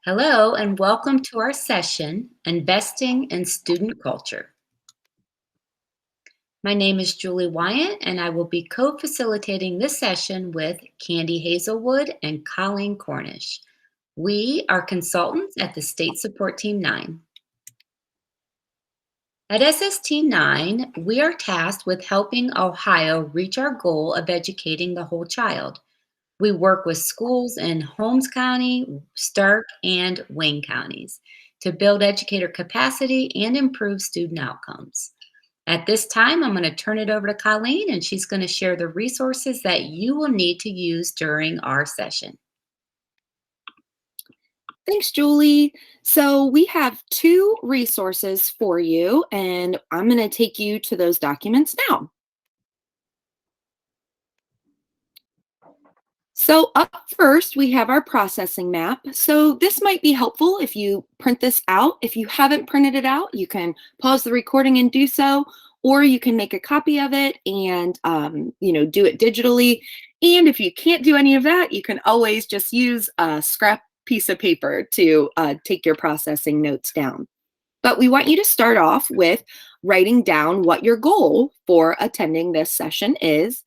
Hello, and welcome to our session, Investing in Student Culture. My name is Julie Weyandt, and I will be co-facilitating this session with Candi Hazelwood and Colleen Kornish. We are consultants at the State Support Team 9. At SST 9, we are tasked with helping Ohio reach our goal of educating the whole child. We work with schools in Holmes County, Stark, and Wayne counties to build educator capacity and improve student outcomes. At this time, I'm going to turn it over to Colleen, and she's going to share the resources that you will need to use during our session. Thanks, Julie. So we have two resources for you, and I'm going to take you to those documents now. So up first, we have our processing map. So this might be helpful if you print this out. If you haven't printed it out, you can pause the recording and do so, or you can make a copy of it and do it digitally. And if you can't do any of that, you can always just use a scrap piece of paper to take your processing notes down. But we want you to start off with writing down what your goal for attending this session is.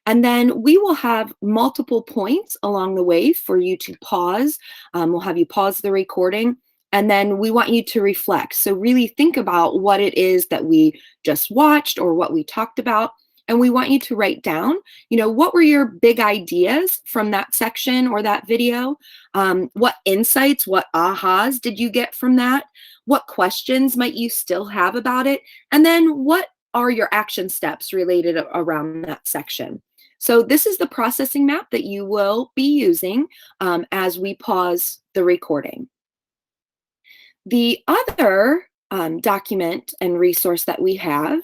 And then we will have multiple points along the way for you to pause. We'll have you pause the recording. And then we want you to reflect. So really think about what it is that we just watched or what we talked about. And we want you to write down, what were your big ideas from that section or that video? What insights, what ahas did you get from that? What questions might you still have about it? And then what are your action steps related around that section? So this is the processing map that you will be using as we pause the recording. The other document and resource that we have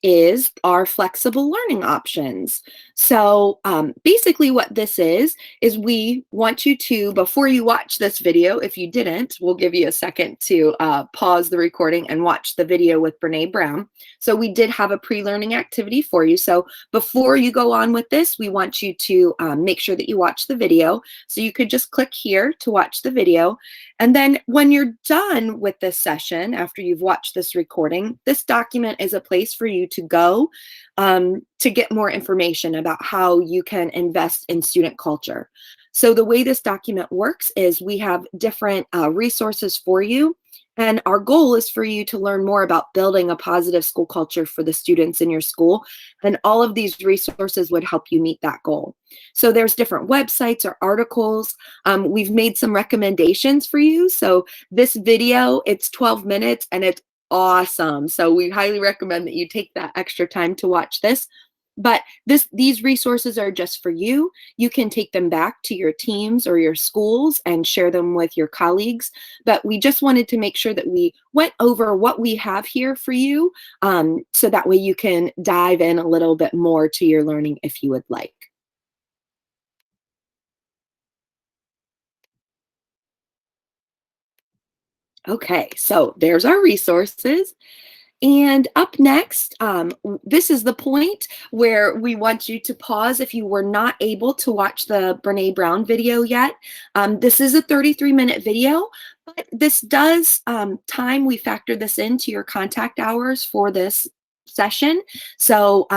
is our flexible learning options. So basically what this is we want you to, before you watch this video, if you didn't, we'll give you a second to pause the recording and watch the video with Brene Brown. So we did have a pre-learning activity for you. So before you go on with this, we want you to make sure that you watch the video. So you could just click here to watch the video. And then when you're done with this session, after you've watched this recording, this document is a place for you to go to get more information about how you can invest in student culture. So the way this document works is we have different resources for you. And our goal is for you to learn more about building a positive school culture for the students in your school. And all of these resources would help you meet that goal. So there's different websites or articles. We've made some recommendations for you. So this video, it's 12 minutes and it's awesome. So we highly recommend that you take that extra time to watch this. But these resources are just for you. You can take them back to your teams or your schools and share them with your colleagues. But we just wanted to make sure that we went over what we have here for you, so that way you can dive in a little bit more to your learning if you would like. Okay, so there's our resources. And up next, this is the point where we want you to pause if you were not able to watch the Brene Brown video yet. This is a 33-minute video, but this does time. We factor this into your contact hours for this session. So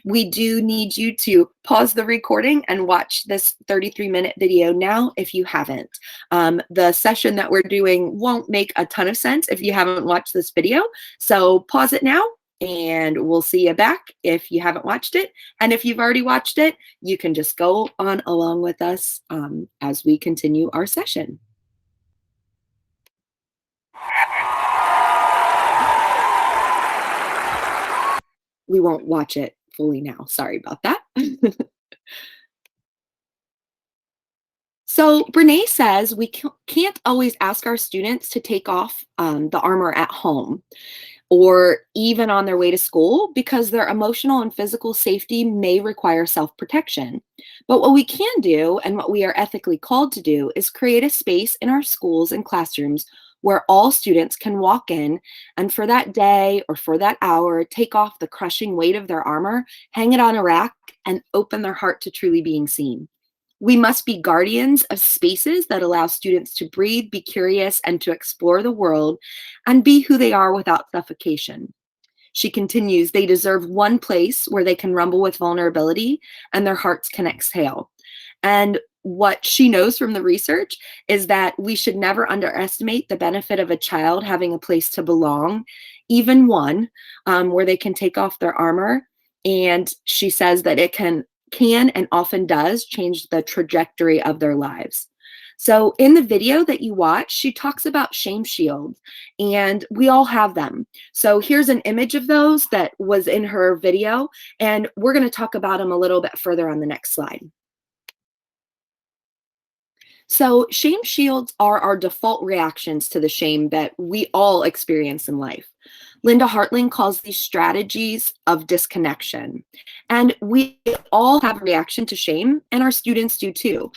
we do need you to pause the recording and watch this 33-minute video now if you haven't. The session that we're doing won't make a ton of sense if you haven't watched this video. So pause it now and we'll see you back if you haven't watched it. And if you've already watched it, you can just go on along with us as we continue our session. We won't watch it fully now. Sorry about that. So Brene says we can't always ask our students to take off the armor at home or even on their way to school because their emotional and physical safety may require self-protection. But what we can do and what we are ethically called to do is create a space in our schools and classrooms where all students can walk in and for that day or for that hour, take off the crushing weight of their armor, hang it on a rack, and open their heart to truly being seen. We must be guardians of spaces that allow students to breathe, be curious, and to explore the world and be who they are without suffocation. She continues, they deserve one place where they can rumble with vulnerability and their hearts can exhale. And what she knows from the research is that we should never underestimate the benefit of a child having a place to belong, even one, where they can take off their armor. And she says that it can and often does change the trajectory of their lives. So in the video that you watch, she talks about shame shields, and we all have them. So here's an image of those that was in her video, and we're going to talk about them a little bit further on the next slide. So shame shields are our default reactions to the shame that we all experience in life. Linda Hartling calls these strategies of disconnection. And we all have a reaction to shame, and our students do too.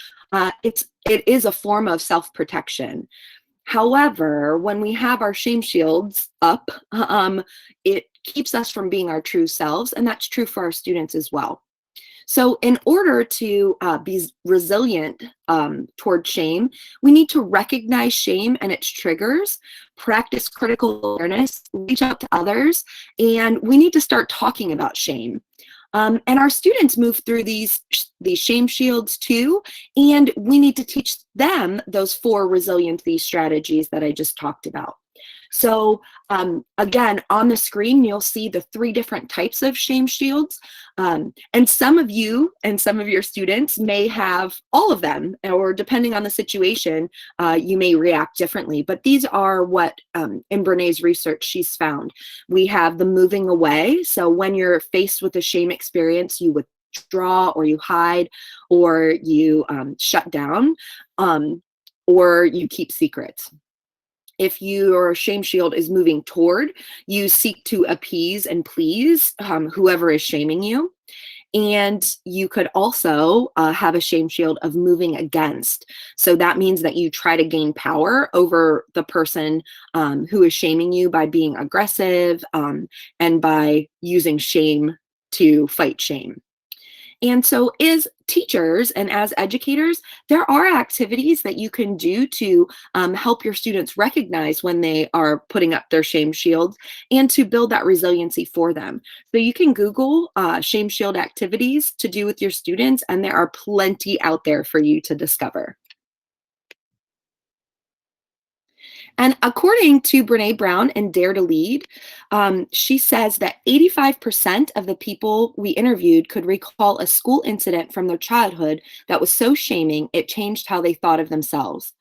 It is a form of self-protection. However, when we have our shame shields up, it keeps us from being our true selves, and that's true for our students as well. So in order to be resilient toward shame, we need to recognize shame and its triggers, practice critical awareness, reach out to others, and we need to start talking about shame. And our students move through these shame shields too, and we need to teach them those 4 resiliency strategies that I just talked about. So again, on the screen, you'll see the 3 different types of shame shields. And some of you and some of your students may have all of them, or depending on the situation, you may react differently. But these are what, in Brene's research, she's found. We have the moving away. So when you're faced with a shame experience, you withdraw or you hide or you shut down or you keep secrets. If your shame shield is moving toward, you seek to appease and please whoever is shaming you. And you could also have a shame shield of moving against. So that means that you try to gain power over the person who is shaming you by being aggressive and by using shame to fight shame. And so as teachers and as educators, there are activities that you can do to help your students recognize when they are putting up their shame shields and to build that resiliency for them. So you can Google shame shield activities to do with your students, and there are plenty out there for you to discover. And according to Brene Brown in Dare to Lead, she says that 85% of the people we interviewed could recall a school incident from their childhood that was so shaming it changed how they thought of themselves.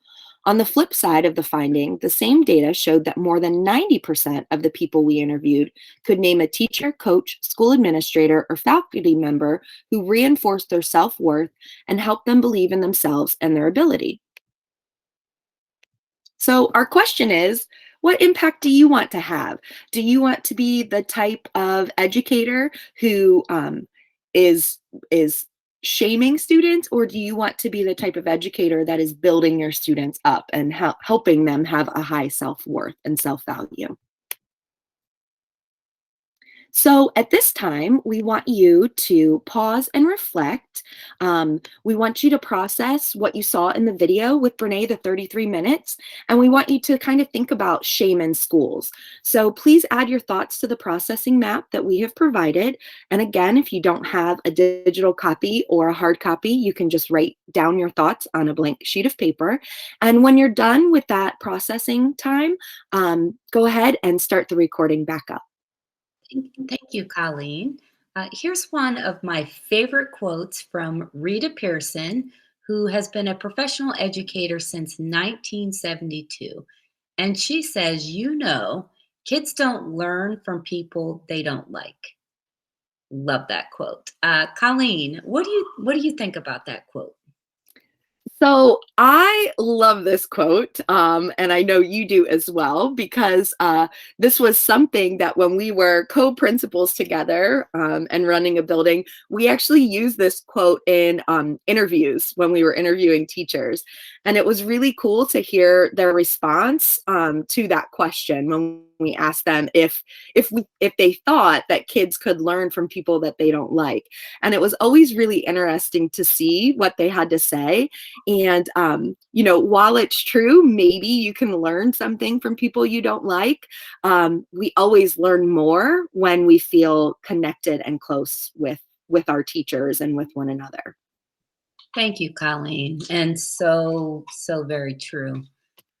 On the flip side of the finding, the same data showed that more than 90% of the people we interviewed could name a teacher, coach, school administrator, or faculty member who reinforced their self-worth and helped them believe in themselves and their ability. So our question is, what impact do you want to have? Do you want to be the type of educator who is shaming students, or do you want to be the type of educator that is building your students up and helping them have a high self-worth and self-value? So at this time, we want you to pause and reflect. We want you to process what you saw in the video with Brene, the 33 minutes, and we want you to kind of think about shame in schools. So please add your thoughts to the processing map that we have provided. And again, if you don't have a digital copy or a hard copy, you can just write down your thoughts on a blank sheet of paper. And when you're done with that processing time, go ahead and start the recording back up. Thank you, Colleen. Here's one of my favorite quotes from Rita Pearson, who has been a professional educator since 1972. And she says, kids don't learn from people they don't like. Love that quote. Colleen, what do you think about that quote? So I love this quote, and I know you do as well, because this was something that when we were co-principals together and running a building, we actually used this quote in interviews when we were interviewing teachers. And it was really cool to hear their response to that question when we asked them if they thought that kids could learn from people that they don't like. And it was always really interesting to see what they had to say. And while it's true, maybe you can learn something from people you don't like. We always learn more when we feel connected and close with our teachers and with one another. Thank you, Colleen. And so, so very true.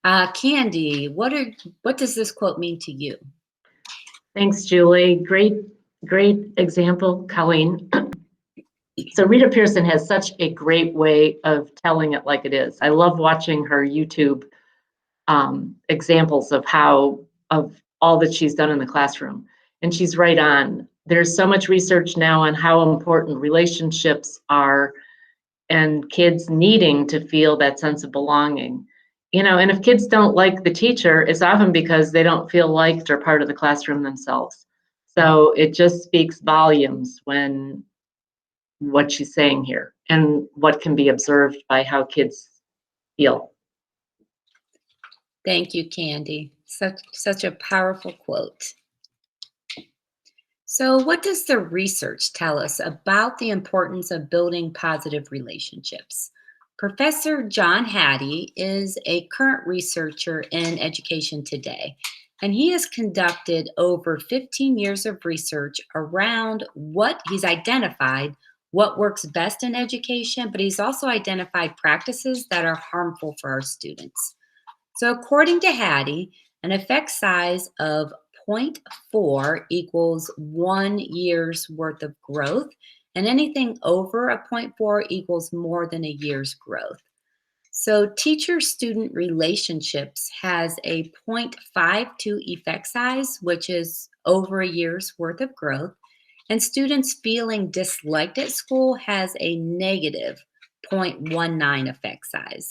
Candi, what does this quote mean to you? Thanks, Julie. Great example, Colleen. So Rita Pearson has such a great way of telling it like it is. I love watching her YouTube examples of all that she's done in the classroom. And she's right on. There's so much research now on how important relationships are and kids needing to feel that sense of belonging. And if kids don't like the teacher, it's often because they don't feel liked or part of the classroom themselves. So it just speaks volumes when what she's saying here and what can be observed by how kids feel. Thank you, Candi. Such a powerful quote. So, what does the research tell us about the importance of building positive relationships? Professor John Hattie is a current researcher in education today, and he has conducted over 15 years of research around what he's identified what works best in education, but he's also identified practices that are harmful for our students. So, according to Hattie, an effect size of zero point 0.4 equals 1 year's worth of growth, and anything over a 0.4 equals more than a year's growth. So, teacher-student relationships has a 0.52 effect size, which is over a year's worth of growth, and students feeling disliked at school has a negative 0.19 effect size.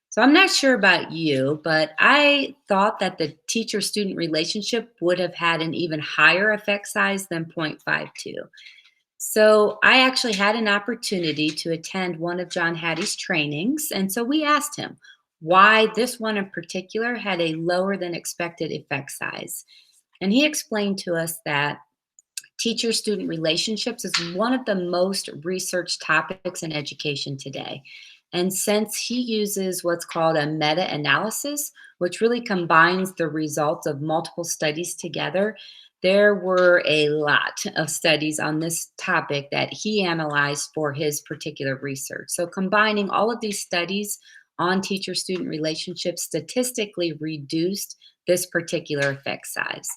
So I'm not sure about you, but I thought that the teacher-student relationship would have had an even higher effect size than 0.52. So I actually had an opportunity to attend one of John Hattie's trainings, and so we asked him why this one in particular had a lower than expected effect size. And he explained to us that teacher-student relationships is one of the most researched topics in education today. And since he uses what's called a meta-analysis, which really combines the results of multiple studies together, there were a lot of studies on this topic that he analyzed for his particular research. So combining all of these studies on teacher-student relationships statistically reduced this particular effect size.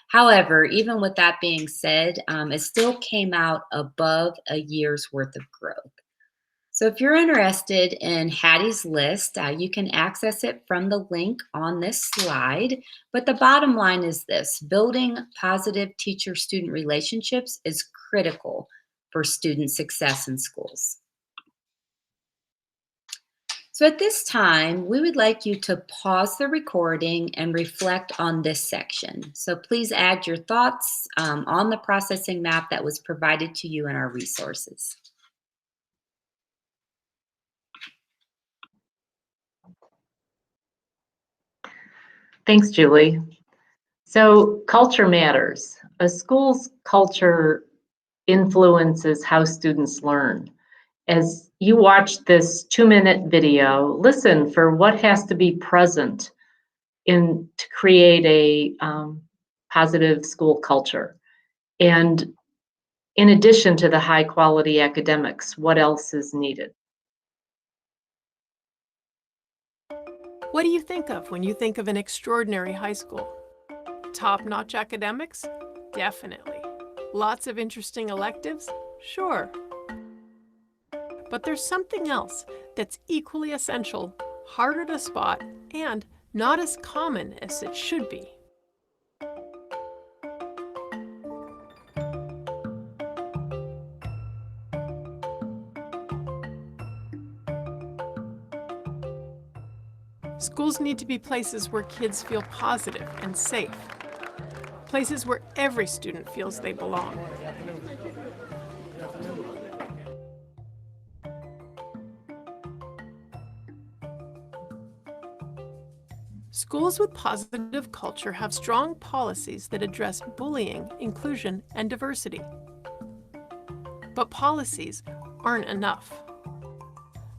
However, even with that being said, it still came out above a year's worth of growth. So if you're interested in Hattie's list, you can access it from the link on this slide. But the bottom line is this: building positive teacher-student relationships is critical for student success in schools. So at this time, we would like you to pause the recording and reflect on this section. So please add your thoughts on the processing map that was provided to you in our resources. Thanks, Julie. So culture matters. A school's culture influences how students learn. As you watch this 2-minute video, listen for what has to be present to create a positive school culture. And in addition to the high quality academics, what else is needed? What do you think of when you think of an extraordinary high school? Top-notch academics? Definitely. Lots of interesting electives? Sure. But there's something else that's equally essential, harder to spot, and not as common as it should be. Schools need to be places where kids feel positive and safe. Places where every student feels they belong. Schools with positive culture have strong policies that address bullying, inclusion, and diversity. But policies aren't enough.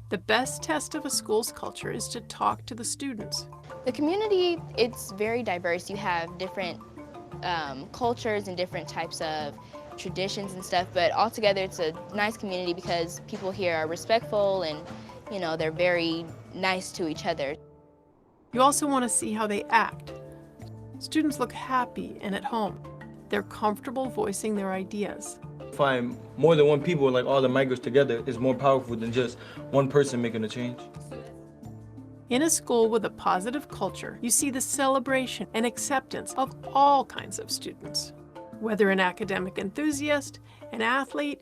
The best test of a school's culture is to talk to the students. The community, it's very diverse. You have different cultures and different types of traditions and stuff, but altogether it's a nice community because people here are respectful and, you know, they're very nice to each other. You also want to see how they act. Students look happy and at home. They're comfortable voicing their ideas. Find more than one people, like all the migrants together, is more powerful than just one person making a change. In a school with a positive culture, you see the celebration and acceptance of all kinds of students. Whether an academic enthusiast, an athlete,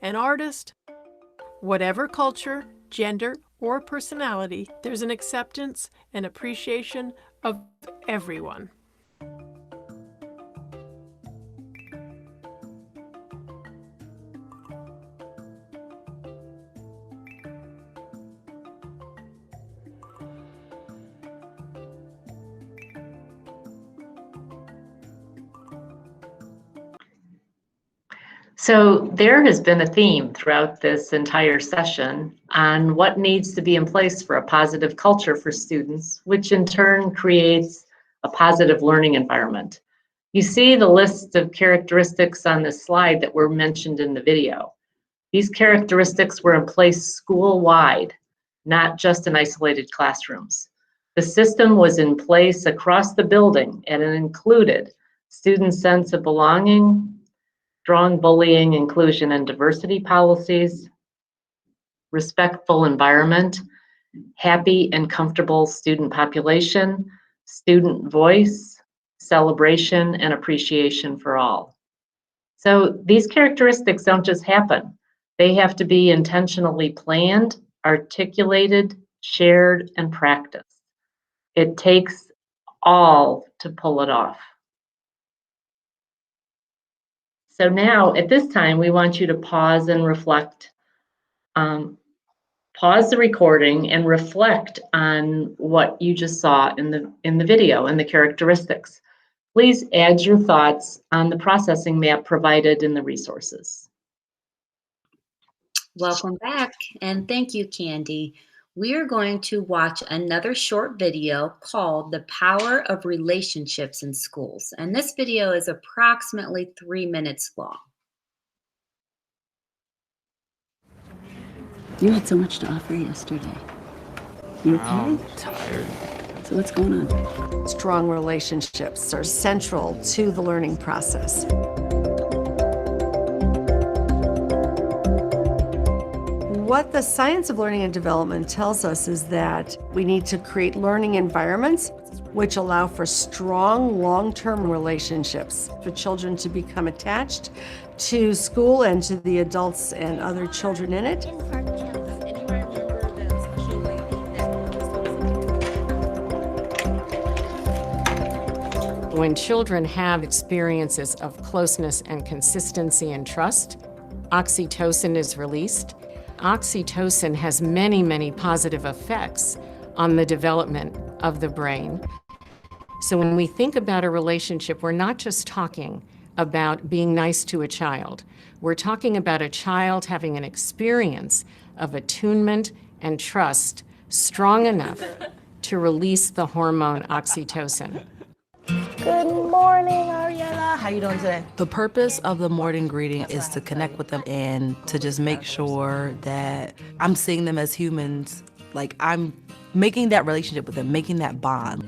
an artist, whatever culture, gender, or personality, there's an acceptance and appreciation of everyone. So there has been a theme throughout this entire session on what needs to be in place for a positive culture for students, which in turn creates a positive learning environment. You see the list of characteristics on this slide that were mentioned in the video. These characteristics were in place school-wide, not just in isolated classrooms. The system was in place across the building, and it included students' sense of belonging, strong bullying, inclusion, and diversity policies, respectful environment, happy and comfortable student population, student voice, celebration, and appreciation for all. So these characteristics don't just happen. They have to be intentionally planned, articulated, shared, and practiced. It takes all to pull it off. So now, at this time, we want you to pause and reflect. Pause the recording and reflect on what you just saw in the video and the characteristics. Please add your thoughts on the processing map provided in the resources. Welcome back, and thank you, Candi. We are going to watch another short video called The Power of Relationships in Schools. And this video is approximately 3 minutes long. You had so much to offer yesterday. You okay? I'm tired. So what's going on? Strong relationships are central to the learning process. What the science of learning and development tells us is that we need to create learning environments which allow for strong long-term relationships for children to become attached to school and to the adults and other children in it. When children have experiences of closeness and consistency and trust, oxytocin is released. Oxytocin has many, many positive effects on the development of the brain. So when we think about a relationship, we're not just talking about being nice to a child. We're talking about a child having an experience of attunement and trust strong enough to release the hormone oxytocin. Good morning, Ariella. How you doing today? The purpose of the morning greeting is to connect with them and to just make sure that I'm seeing them as humans. Like I'm making that relationship with them, making that bond.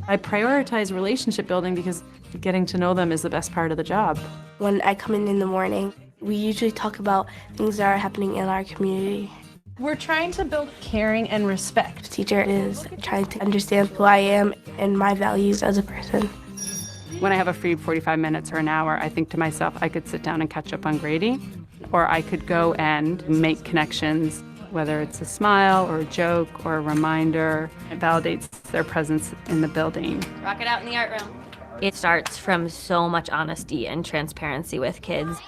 I prioritize relationship building because getting to know them is the best part of the job. When I come in the morning, we usually talk about things that are happening in our community. We're trying to build caring and respect. The teacher is trying to understand who I am and my values as a person. When I have a free 45 minutes or an hour, I think to myself, I could sit down and catch up on Grady, or I could go and make connections, whether it's a smile or a joke or a reminder. It validates their presence in the building. Rock it out in the art room. It starts from so much honesty and transparency with kids.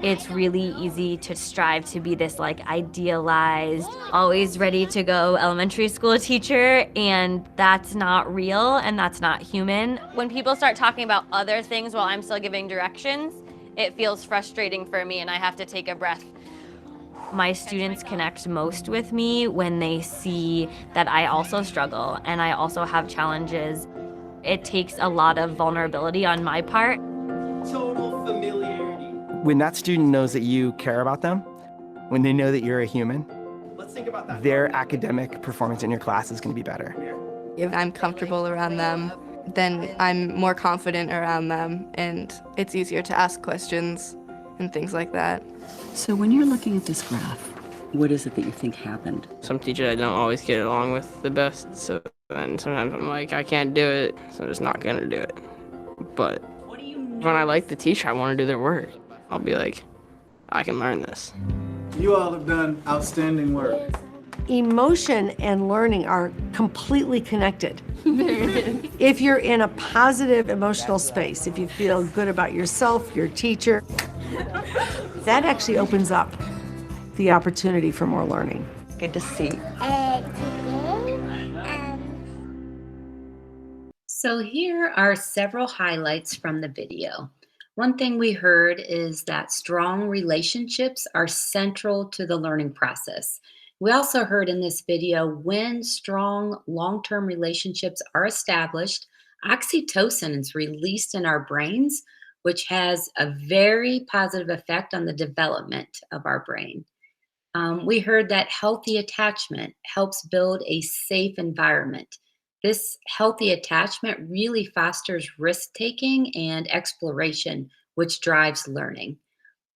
It's really easy to strive to be this like idealized, always ready to go elementary school teacher, and that's not real and that's not human. When people start talking about other things while I'm still giving directions, it feels frustrating for me and I have to take a breath. My students connect most with me when they see that I also struggle and I also have challenges. It takes a lot of vulnerability on my part. Total familiarity. When that student knows that you care about them, when they know that you're a human, let's think about that. Their academic performance in your class is going to be better. If I'm comfortable around them, then I'm more confident around them, and it's easier to ask questions and things like that. So when you're looking at this graph, what is it that you think happened? Some teachers I don't always get along with the best, so then sometimes I'm like, I can't do it, so I'm just not gonna do it. But when I like the teacher, I want to do their work. I'll be like, I can learn this. You all have done outstanding work. Emotion and learning are completely connected. If you're in a positive emotional space, if you feel good about yourself, your teacher, that actually opens up the opportunity for more learning. Good to see. So here are several highlights from the video. One thing we heard is that strong relationships are central to the learning process. We also heard in this video when strong long-term relationships are established, oxytocin is released in our brains, which has a very positive effect on the development of our brain. We heard that healthy attachment helps build a safe environment. This healthy attachment really fosters risk-taking and exploration, which drives learning.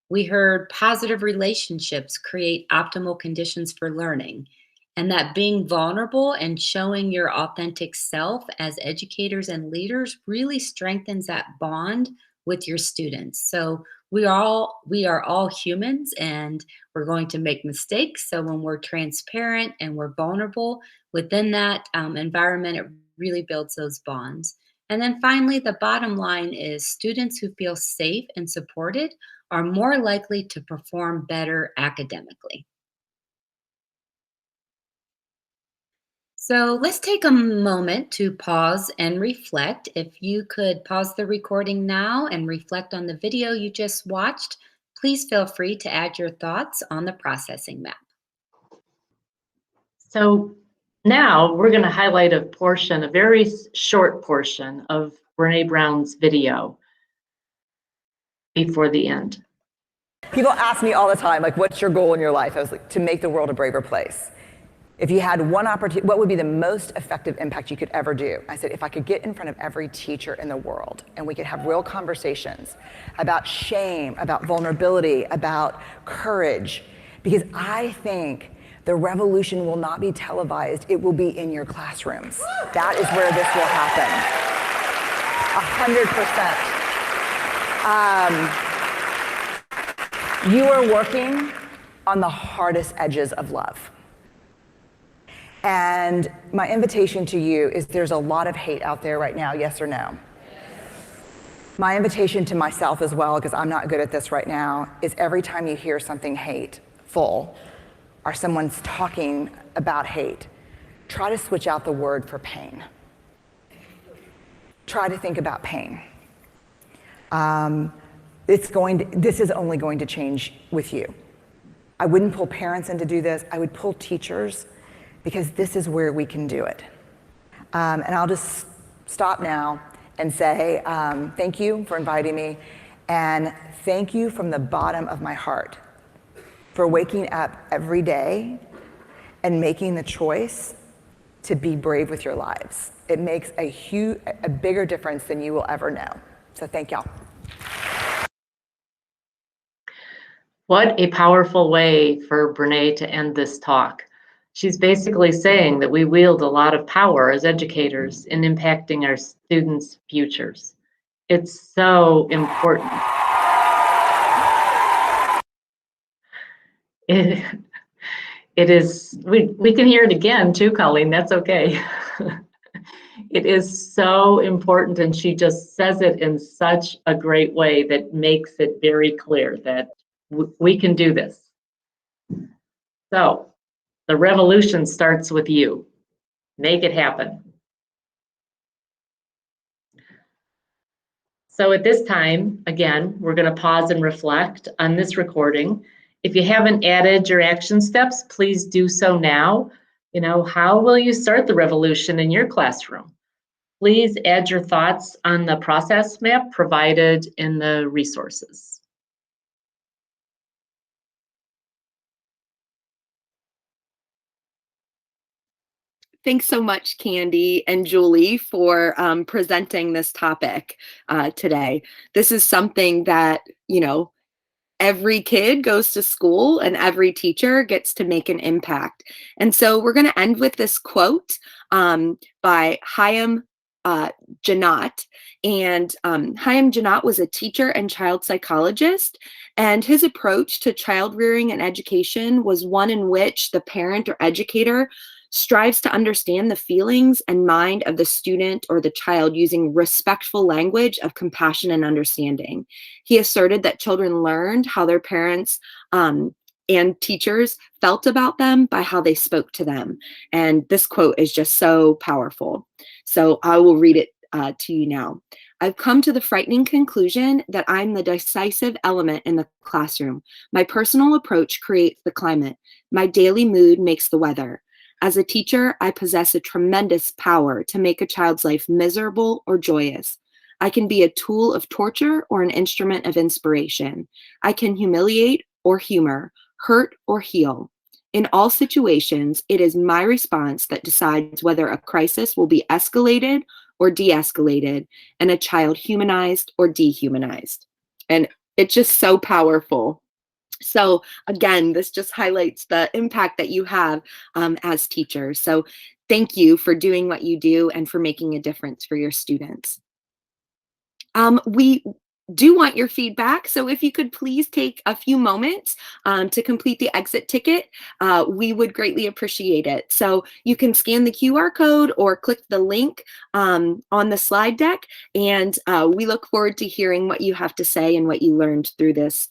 We heard positive relationships create optimal conditions for learning, and that being vulnerable and showing your authentic self as educators and leaders really strengthens that bond with your students. So we are all humans and we're going to make mistakes. So when we're transparent and we're vulnerable within that environment, it really builds those bonds. And then finally, the bottom line is students who feel safe and supported are more likely to perform better academically. So let's take a moment to pause and reflect. If you could pause the recording now and reflect on the video you just watched, please feel free to add your thoughts on the processing map. So now we're going to highlight a portion, a very short portion of Brene Brown's video before the end. People ask me all the time, like, what's your goal in your life? I was like, to make the world a braver place. If you had one opportunity, what would be the most effective impact you could ever do? I said, if I could get in front of every teacher in the world and we could have real conversations about shame, about vulnerability, about courage, because I think the revolution will not be televised, it will be in your classrooms. That is where this will happen. 100%. You are working on the hardest edges of love. And my invitation to you is there's a lot of hate out there right now, yes or no? My invitation to myself as well, because I'm not good at this right now, is every time you hear something hateful or someone's talking about hate, try to switch out the word for pain. Try to think about pain. This is only going to change with you. I wouldn't pull parents in to do this. I would pull teachers, because this is where we can do it. And I'll just stop now and say thank you for inviting me, and thank you from the bottom of my heart for waking up every day and making the choice to be brave with your lives. It makes a bigger difference than you will ever know. So thank y'all. What a powerful way for Brene to end this talk. She's basically saying that we wield a lot of power as educators in impacting our students' futures. It's so important. It is, we can hear it again too, Colleen, that's okay. It is so important, and she just says it in such a great way that makes it very clear that we can do this. So, the revolution starts with you. Make it happen. So at this time, again, we're going to pause and reflect on this recording. If you haven't added your action steps, please do so now. You know, how will you start the revolution in your classroom? Please add your thoughts on the process map provided in the resources. Thanks so much, Candi and Julie, for presenting this topic today. This is something that, you know, every kid goes to school and every teacher gets to make an impact. And so we're going to end with this quote by Chaim Janot. And Chaim Janot was a teacher and child psychologist, and his approach to child rearing and education was one in which the parent or educator strives to understand the feelings and mind of the student or the child using respectful language of compassion and understanding. He asserted that children learned how their parents and teachers felt about them by how they spoke to them. And this quote is just so powerful. So I will read it to you now. I've come to the frightening conclusion that I'm the decisive element in the classroom. My personal approach creates the climate. My daily mood makes the weather. As a teacher, I possess a tremendous power to make a child's life miserable or joyous. I can be a tool of torture or an instrument of inspiration. I can humiliate or humor, hurt or heal. In all situations, it is my response that decides whether a crisis will be escalated or de-escalated, and a child humanized or dehumanized. And it's just so powerful. So again, this just highlights the impact that you have as teachers. So thank you for doing what you do and for making a difference for your students. We do want your feedback, so if you could please take a few moments to complete the exit ticket, we would greatly appreciate it. So you can scan the QR code or click the link on the slide deck, and we look forward to hearing what you have to say and what you learned through this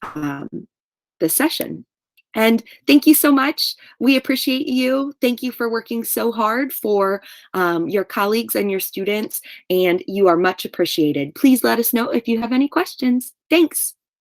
session. And thank you so much. We appreciate you. Thank you for working so hard for your colleagues and your students, and you are much appreciated. Please let us know if you have any questions. Thanks.